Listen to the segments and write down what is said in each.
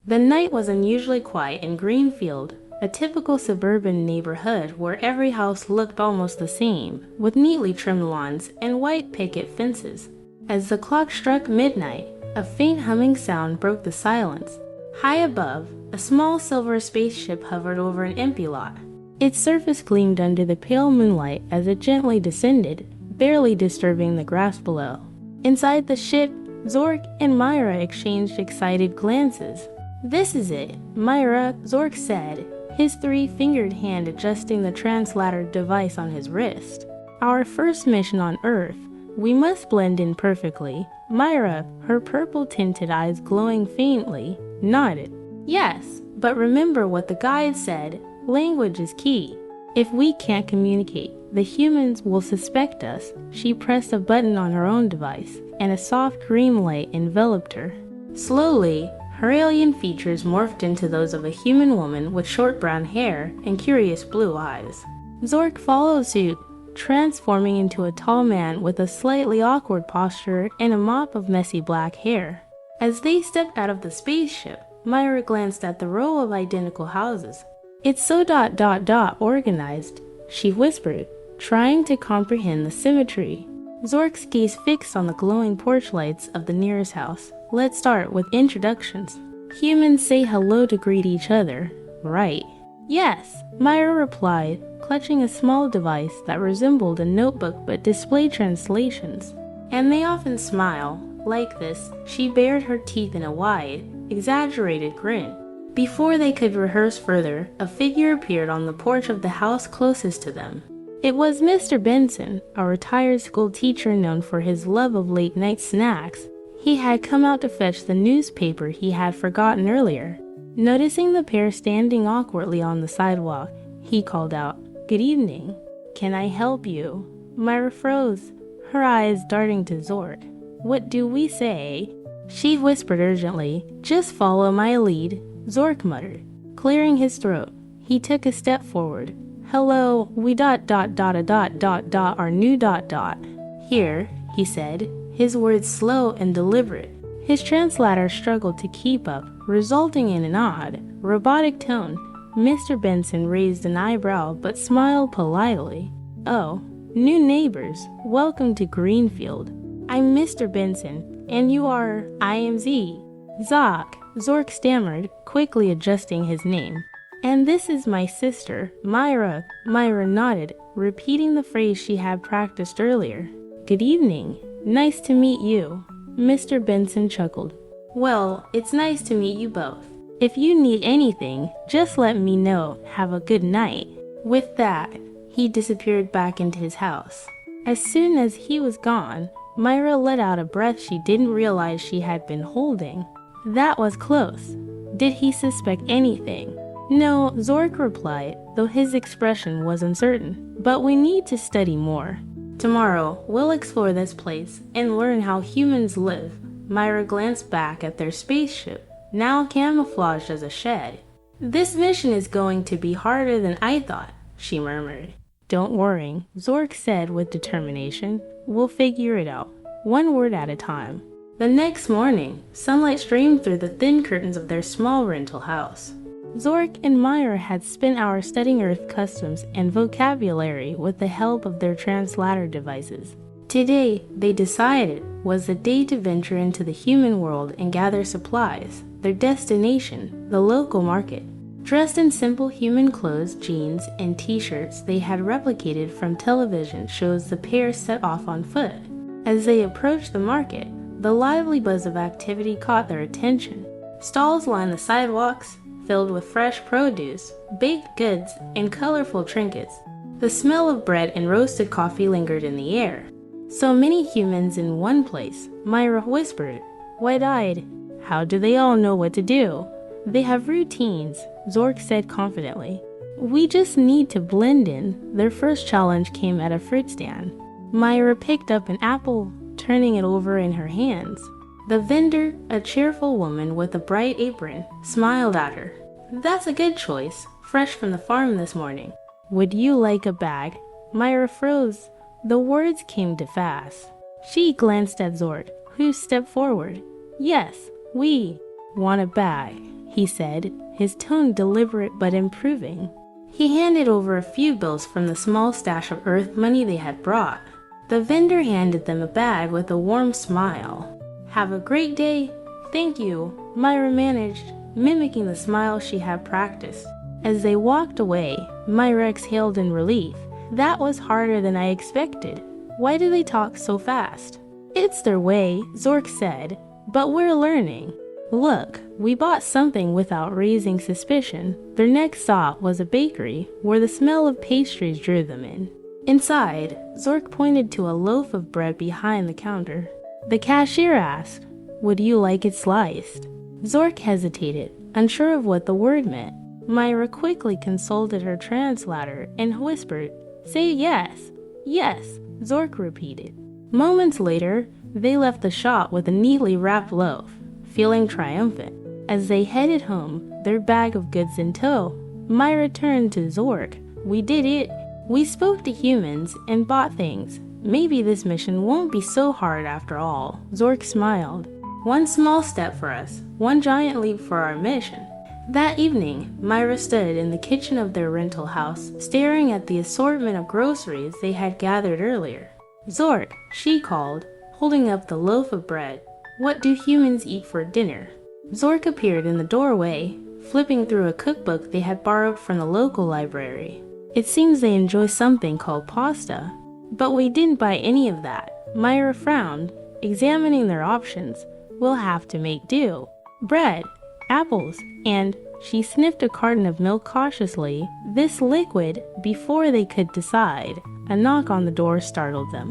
The night was unusually quiet in Greenfield, a typical suburban neighborhood where every house looked almost the same, with neatly trimmed lawns and white picket fences. As the clock struck midnight, a faint humming sound broke the silence. High above, a small silver spaceship hovered over an empty lot. Its surface gleamed under the pale moonlight as it gently descended, barely disturbing the grass below. Inside the ship, Zork and Mira exchanged excited glances. "This is it, Mira," Zork said, his three-fingered hand adjusting the translator device on his wrist. "Our first mission on Earth. We must blend in perfectly." Mira, her purple-tinted eyes glowing faintly, nodded. "Yes, but remember what the guide said. Language is key. If we can't communicate, the humans will suspect us." She pressed a button on her own device, and a soft green light enveloped her. Slowly, her alien features morphed into those of a human woman with short brown hair and curious blue eyes. Zork followed suit, transforming into a tall man with a slightly awkward posture and a mop of messy black hair. As they stepped out of the spaceship, Mira glanced at the row of identical houses. "It's so organized," she whispered, trying to comprehend the symmetry. Zork's gaze fixed on the glowing porch lights of the nearest house. "Let's start with introductions. Humans say hello to greet each other, right?" "Yes," Mira replied, clutching a small device that resembled a notebook but displayed translations. "And they often smile. Like this." She bared her teeth in a wide, exaggerated grin. Before they could rehearse further, a figure appeared on the porch of the house closest to them. It was Mr. Benson, a retired school teacher known for his love of late-night snacks. He had come out to fetch the newspaper he had forgotten earlier. Noticing the pair standing awkwardly on the sidewalk, he called out, "Good evening. Can I help you?" Mira froze, her eyes darting to Zork. "What do we say?" She whispered urgently. "Just follow my lead," Zork muttered, clearing his throat. He took a step forward. "Hello, we our new . Here," he said, his words slow and deliberate. His translator struggled to keep up, resulting in an odd, robotic tone. Mr. Benson raised an eyebrow but smiled politely. "Oh, new neighbors, welcome to Greenfield. I'm Mr. Benson, and you are I am Z. Zoc," Zork stammered, quickly adjusting his name. "And this is my sister, Mira." Mira nodded, repeating the phrase she had practiced earlier. "Good evening. Nice to meet you." Mr. Benson chuckled. "Well, it's nice to meet you both. If you need anything, just let me know. Have a good night." With that, he disappeared back into his house. As soon as he was gone, Mira let out a breath she didn't realize she had been holding. That was close. Did he suspect anything? "No," Zork replied, though his expression was uncertain. "But we need to study more. Tomorrow, we'll explore this place and learn how humans live." Mira glanced back at their spaceship, now camouflaged as a shed. "This mission is going to be harder than I thought," she murmured. "Don't worry," Zork said with determination. "We'll figure it out, one word at a time." The next morning, sunlight streamed through the thin curtains of their small rental house. Zork and Mira had spent hours studying Earth customs and vocabulary with the help of their translator devices. Today, they decided, was the day to venture into the human world and gather supplies. Their destination, the local market. Dressed in simple human clothes, jeans, and t-shirts they had replicated from television shows, the pair set off on foot. As they approached the market, the lively buzz of activity caught their attention. Stalls lined the sidewalks, filled with fresh produce, baked goods, and colorful trinkets. The smell of bread and roasted coffee lingered in the air. "So many humans in one place," Mira whispered, wide-eyed. "How do they all know what to do?" "They have routines," Zork said confidently. "We just need to blend in." Their first challenge came at a fruit stand. Mira picked up an apple, turning it over in her hands. The vendor, a cheerful woman with a bright apron, smiled at her. "That's a good choice, fresh from the farm this morning. Would you like a bag?" Mira froze. The words came too fast. She glanced at Zork, who stepped forward. "Yes, we want a bag." he said, his tone deliberate but improving. He handed over a few bills from the small stash of earth money they had brought. The vendor handed them a bag with a warm smile. "Have a great day." "Thank you," Myra managed, mimicking the smile she had practiced. As they walked away, Myra exhaled in relief. "That was harder than I expected. Why do they talk so fast?" "It's their way," Zork said, "but we're learning." "Look, we bought something without raising suspicion." Their next stop was a bakery, where the smell of pastries drew them in. Inside, Zork pointed to a loaf of bread behind the counter. The cashier asked, "Would you like it sliced?" Zork hesitated, unsure of what the word meant. Myra quickly consulted her translator and whispered, "Say yes." "Yes," Zork repeated. Moments later, they left the shop with a neatly wrapped loaf, feeling triumphant. As they headed home, their bag of goods in tow, Myra turned to Zork. "We did it. We spoke to humans and bought things. Maybe this mission won't be so hard after all." Zork smiled. "One small step for us, one giant leap for our mission." That evening, Myra stood in the kitchen of their rental house, staring at the assortment of groceries they had gathered earlier. "Zork," she called, holding up the loaf of bread. "What do humans eat for dinner?" Zork appeared in the doorway, flipping through a cookbook they had borrowed from the local library. "It seems they enjoy something called pasta." "But we didn't buy any of that." Myra frowned, examining their options. "We'll have to make do. Bread, apples, and..." She sniffed a carton of milk cautiously, this liquid, before they could decide. A knock on the door startled them.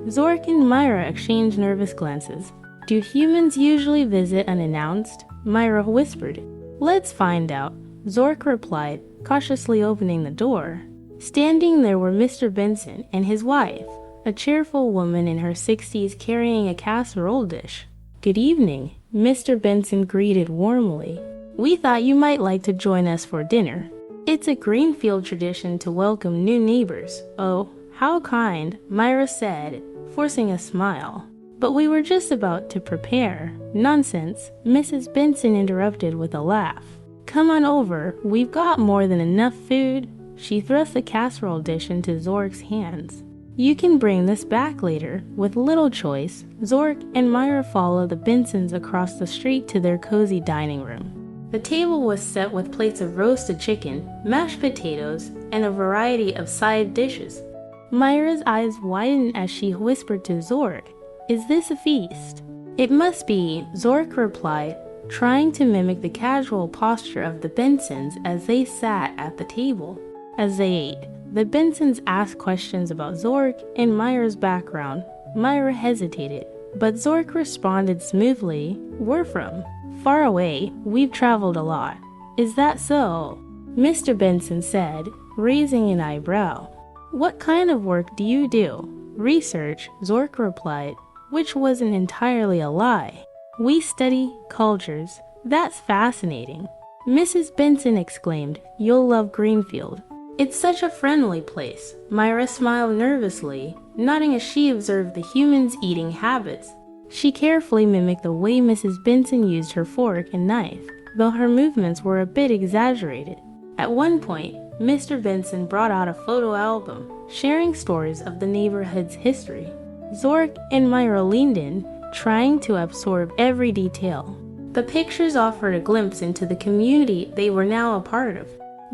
Zork and Myra exchanged nervous glances. "Do humans usually visit unannounced?" Myra whispered. "Let's find out," Zork replied, cautiously opening the door. Standing there were Mr. Benson and his wife, a cheerful woman in her 60s carrying a casserole dish. "Good evening," Mr. Benson greeted warmly. "We thought you might like to join us for dinner. It's a Greenfield tradition to welcome new neighbors." "Oh, how kind," Myra said, forcing a smile. "But we were just about to prepare." "Nonsense," Mrs. Benson interrupted with a laugh. "Come on over, we've got more than enough food." She thrust the casserole dish into Zork's hands. "You can bring this back later." With little choice, Zork and Myra followed the Bensons across the street to their cozy dining room. The table was set with plates of roasted chicken, mashed potatoes, and a variety of side dishes. Myra's eyes widened as she whispered to Zork, "Is this a feast?" "It must be," Zork replied, trying to mimic the casual posture of the Bensons as they sat at the table. As they ate, the Bensons asked questions about Zork and Myra's background. Myra hesitated, but Zork responded smoothly, "We're from far away. We've traveled a lot." "Is that so?" Mr. Benson said, raising an eyebrow. "What kind of work do you do?" "Research," Zork replied, which wasn't entirely a lie. "We study cultures." "That's fascinating." Mrs. Benson exclaimed, "You'll love Greenfield. It's such a friendly place." Myra smiled nervously, nodding as she observed the humans' eating habits. She carefully mimicked the way Mrs. Benson used her fork and knife, though her movements were a bit exaggerated. At one point, Mr. Benson brought out a photo album, sharing stories of the neighborhood's history. Zork and Myra leaned in, trying to absorb every detail. The pictures offered a glimpse into the community they were now a part of.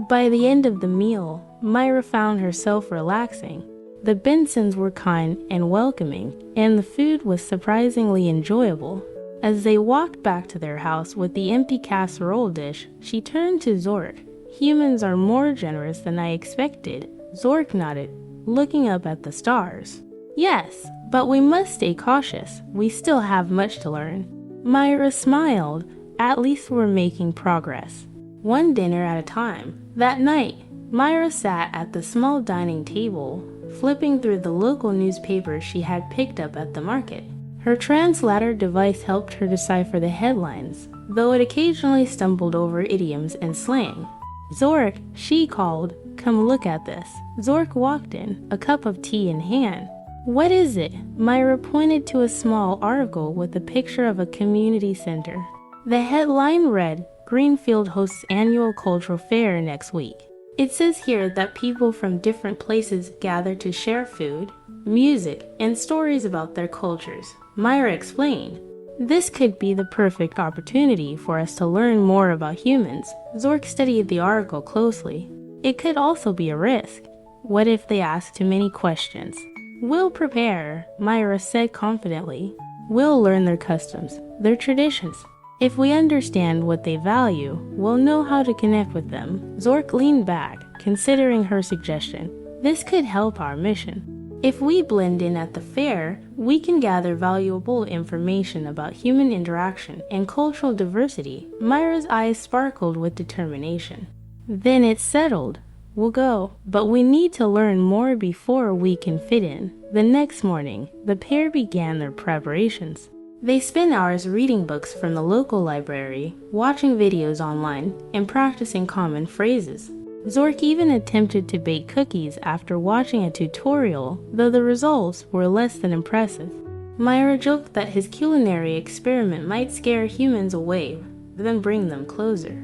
By the end of the meal, Myra found herself relaxing. The Bensons were kind and welcoming, and the food was surprisingly enjoyable. As they walked back to their house with the empty casserole dish, she turned to Zork. "Humans are more generous than I expected." Zork nodded, looking up at the stars. "Yes, but we must stay cautious. We still have much to learn." Myra smiled. "At least we're making progress. One dinner at a time." That night, Myra sat at the small dining table, flipping through the local newspapers she had picked up at the market. Her translator device helped her decipher the headlines, though it occasionally stumbled over idioms and slang. "Zork," she called, "come look at this." Zork walked in, a cup of tea in hand. "What is it?" Myra pointed to a small article with a picture of a community center. The headline read, Greenfield hosts annual cultural fair next week. It says here that people from different places gather to share food, music, and stories about their cultures. Mira explained, "This could be the perfect opportunity for us to learn more about humans." Zork studied the article closely. It could also be a risk. What if they ask too many questions? "We'll prepare," Mira said confidently. "We'll learn their customs, their traditions. If we understand what they value, we'll know how to connect with them." Zork leaned back, considering her suggestion. "This could help our mission. If we blend in at the fair, we can gather valuable information about human interaction and cultural diversity." Myra's eyes sparkled with determination. "Then it's settled. We'll go, but we need to learn more before we can fit in." The next morning, the pair began their preparations. They spent hours reading books from the local library, watching videos online, and practicing common phrases. Zork even attempted to bake cookies after watching a tutorial, though the results were less than impressive. Mira joked that his culinary experiment might scare humans away, then bring them closer.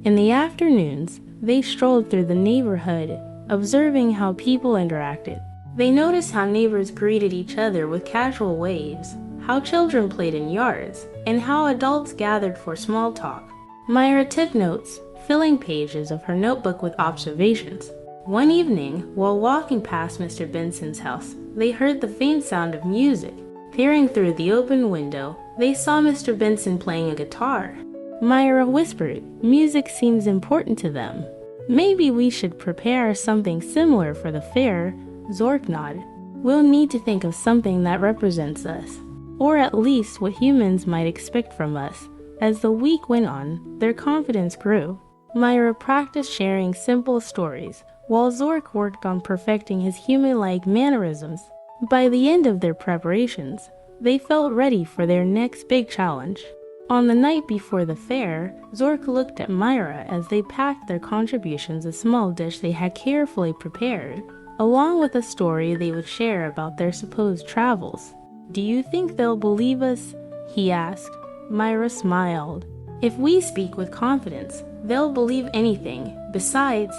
In the afternoons, they strolled through the neighborhood, observing how people interacted. They noticed how neighbors greeted each other with casual waves, how children played in yards, and how adults gathered for small talk. Mira took notes, filling pages of her notebook with observations. One evening, while walking past Mr. Benson's house, they heard the faint sound of music. Peering through the open window, they saw Mr. Benson playing a guitar. Mira whispered, "Music seems important to them. Maybe we should prepare something similar for the fair." Zork nodded. "We'll need to think of something that represents us, or at least what humans might expect from us." As the week went on, their confidence grew. Mira practiced sharing simple stories, while Zork worked on perfecting his human-like mannerisms. By the end of their preparations, they felt ready for their next big challenge. On the night before the fair, Zork looked at Mira as they packed their contributions, a small dish they had carefully prepared, along with a story they would share about their supposed travels. "Do you think they'll believe us?" he asked. Mira smiled. "If we speak with confidence, they'll believe anything. Besides,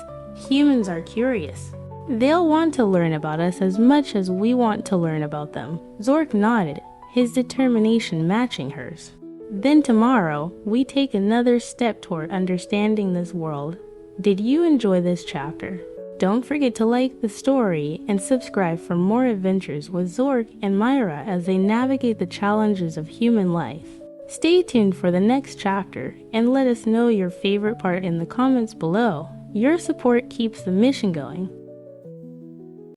humans are curious. They'll want to learn about us as much as we want to learn about them." Zork nodded, his determination matching hers. "Then tomorrow, we take another step toward understanding this world." Did you enjoy this chapter? Don't forget to like the story and subscribe for more adventures with Zork and Mira as they navigate the challenges of human life. Stay tuned for the next chapter and let us know your favorite part in the comments below. Your support keeps the mission going.